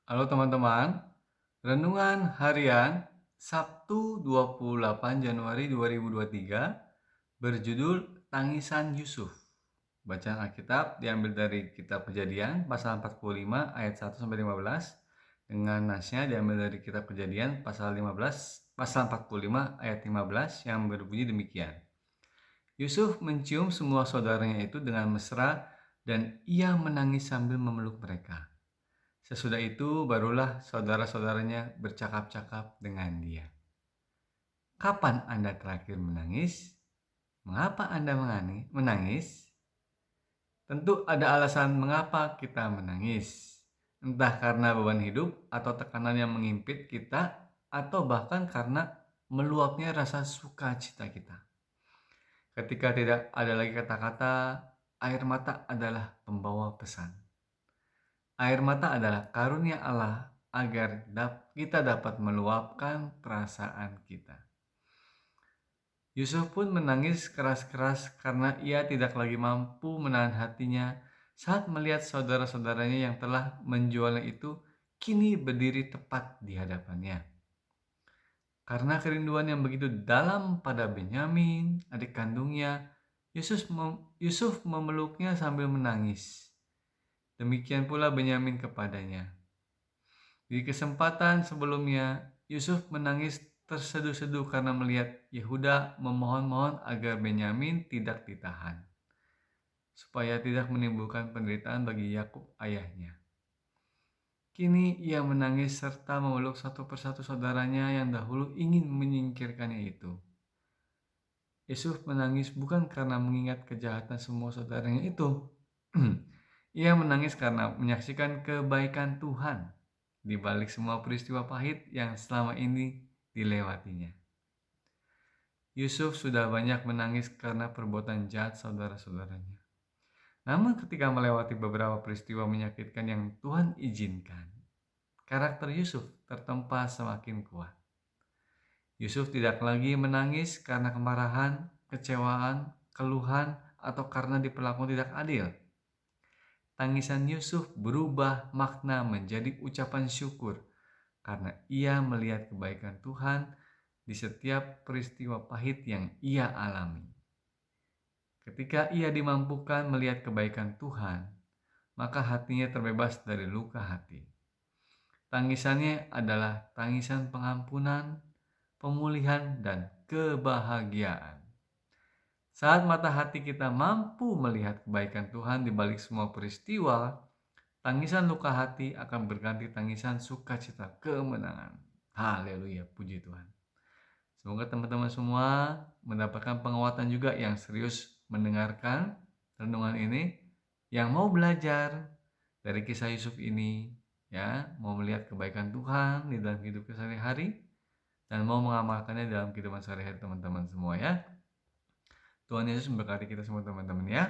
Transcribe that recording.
Halo teman-teman, renungan harian Sabtu 28 Januari 2023 berjudul Tangisan Yusuf. Bacaan Alkitab diambil dari Kitab Kejadian pasal 45 ayat 1 sampai 15 dengan nasnya diambil dari Kitab Kejadian pasal 45 ayat 15 yang berbunyi demikian. Yusuf mencium semua saudaranya itu dengan mesra dan ia menangis sambil memeluk mereka. Sesudah itu barulah saudara-saudaranya bercakap-cakap dengan dia. Kapan Anda terakhir menangis? Mengapa Anda menangis? Tentu ada alasan mengapa kita menangis. Entah karena beban hidup atau tekanan yang mengimpit kita, atau bahkan karena meluapnya rasa sukacita kita. Ketika tidak ada lagi kata-kata, air mata adalah pembawa pesan. Air mata adalah karunia Allah agar kita dapat meluapkan perasaan kita. Yusuf pun menangis keras-keras karena ia tidak lagi mampu menahan hatinya saat melihat saudara-saudaranya yang telah menjualnya itu kini berdiri tepat di hadapannya. Karena kerinduan yang begitu dalam pada Benyamin, adik kandungnya, Yusuf memeluknya sambil menangis. Demikian pula Benyamin kepadanya. Di kesempatan sebelumnya, Yusuf menangis terseduh-seduh karena melihat Yehuda memohon-mohon agar Benyamin tidak ditahan, supaya tidak menimbulkan penderitaan bagi Yakub ayahnya. Kini ia menangis serta memeluk satu persatu saudaranya yang dahulu ingin menyingkirkannya itu. Yusuf menangis bukan karena mengingat kejahatan semua saudaranya itu. Ia menangis karena menyaksikan kebaikan Tuhan di balik semua peristiwa pahit yang selama ini dilewatinya. Yusuf sudah banyak menangis karena perbuatan jahat saudara-saudaranya. Namun ketika melewati beberapa peristiwa menyakitkan yang Tuhan izinkan, karakter Yusuf tertempa semakin kuat. Yusuf tidak lagi menangis karena kemarahan, kecewaan, keluhan, atau karena diperlakukan tidak adil. Tangisan Yusuf berubah makna menjadi ucapan syukur karena ia melihat kebaikan Tuhan di setiap peristiwa pahit yang ia alami. Ketika ia dimampukan melihat kebaikan Tuhan, maka hatinya terbebas dari luka hati. Tangisannya adalah tangisan pengampunan, pemulihan, dan kebahagiaan. Saat mata hati kita mampu melihat kebaikan Tuhan di balik semua peristiwa, tangisan luka hati akan berganti tangisan sukacita kemenangan. Haleluya, puji Tuhan. Semoga teman-teman semua mendapatkan penguatan juga yang serius mendengarkan renungan ini, yang mau belajar dari kisah Yusuf ini, ya, mau melihat kebaikan Tuhan di dalam hidup sehari-hari dan mau mengamalkannya dalam kehidupan sehari-hari teman-teman semua ya. Tuhan Yesus memberkati kita semua teman-teman ya.